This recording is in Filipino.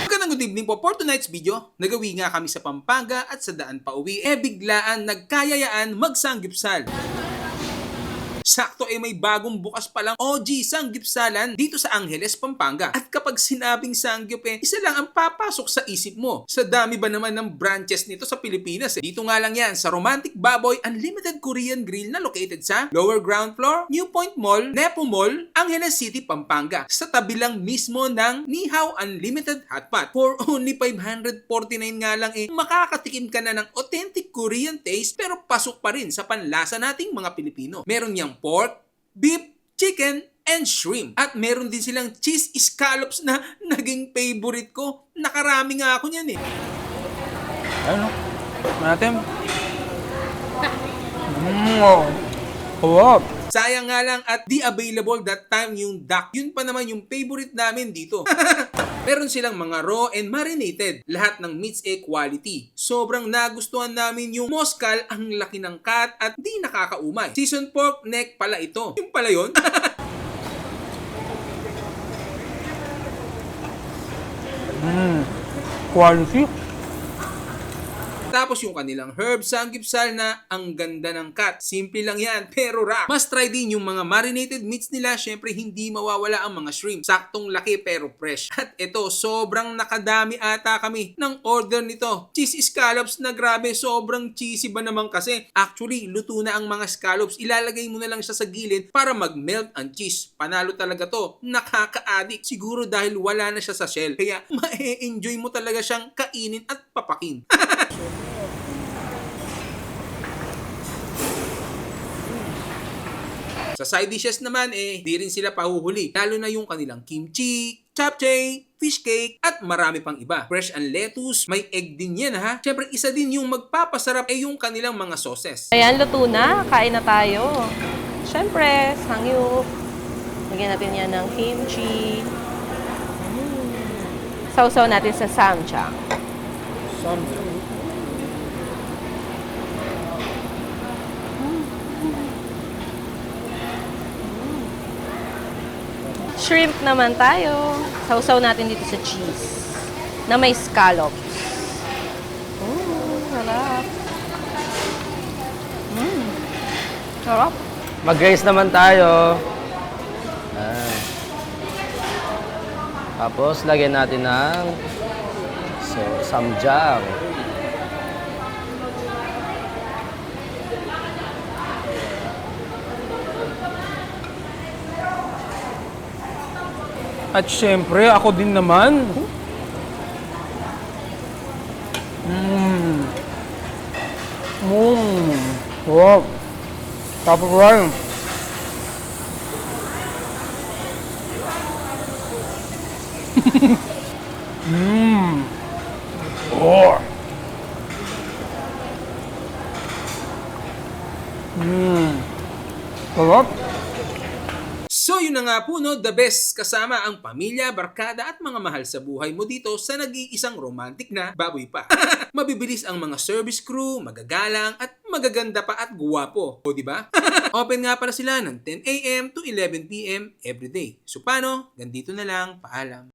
Magandang good evening po. For tonight's video, nagawi nga kami sa Pampanga at sa daan pa uwi, biglaan nagkayayaan magsanggipsal. Sakto may bagong bukas palang OG Sanggipsalan dito sa Angeles, Pampanga. At kapag sinabing sanggip isa lang ang papasok sa isip mo. Sa dami ba naman ng branches nito sa Pilipinas Dito nga lang yan sa Romantic Baboy Unlimited Korean Grill na located sa lower ground floor, New Point Mall, Nepo Mall, Angeles City, Pampanga. Sa tabi lang mismo ng Nihao Unlimited Hotpot. For only 549 nga lang makakatikim ka na ng authentic Korean taste pero pasok pa rin sa panlasa nating mga Pilipino. Meron niyang pork, beef, chicken, and shrimp. At meron din silang cheese scallops na naging favorite ko. Nakarami nga ako niyan Ano? Natin. Wow. Sayang nga lang at di available that time yung duck. Yun pa naman yung favorite namin dito. Meron silang mga raw and marinated. Lahat ng meats quality. Sobrang nagustuhan namin yung moskal, ang laki ng cut at di nakakaumay. Seasoned pork neck pala ito. Yung pala yun? Quality. Tapos yung kanilang herb sanggipsal na ang ganda ng cut. Simple lang yan, pero rock. Must try din yung mga marinated meats nila. Syempre, hindi mawawala ang mga shrimp. Saktong laki pero fresh. At ito, sobrang nakadami ata kami ng order nito. Cheese scallops na grabe, sobrang cheesy ba naman kasi. Actually, luto na ang mga scallops. Ilalagay mo na lang siya sa gilid para mag-melt ang cheese. Panalo talaga to. Nakaka-addict. Siguro dahil wala na siya sa shell. Kaya, ma-enjoy mo talaga siyang kainin at papakin. Sa side dishes naman di rin sila pahuhuli. Lalo na yung kanilang kimchi, japchae, fish cake, at marami pang iba. Fresh ang lettuce, may egg din yan ha. Siyempre isa din yung magpapasarap yung kanilang mga sauces. Ayan, luto na. Kain na tayo. Siyempre, sangyup. Lagyan natin yan ng kimchi. Sausaw natin sa samchang. Shrimp naman tayo. Sausaw natin dito sa cheese na may scallops. Sarap. Sarap. Mag-rice naman tayo. Tapos, lagyan natin ng samjang. At syempre, ako din naman. Wow. Tapos lang. Oh. Sarap. So yun na nga po the best kasama ang pamilya, barkada at mga mahal sa buhay mo dito sa nag-iisang romantic na baboy pa. Mabibilis ang mga service crew, magagalang at magaganda pa at guwapo. O diba? Open nga para sila ng 10 AM to 11 PM everyday. So paano? Gandito na lang. Paalam.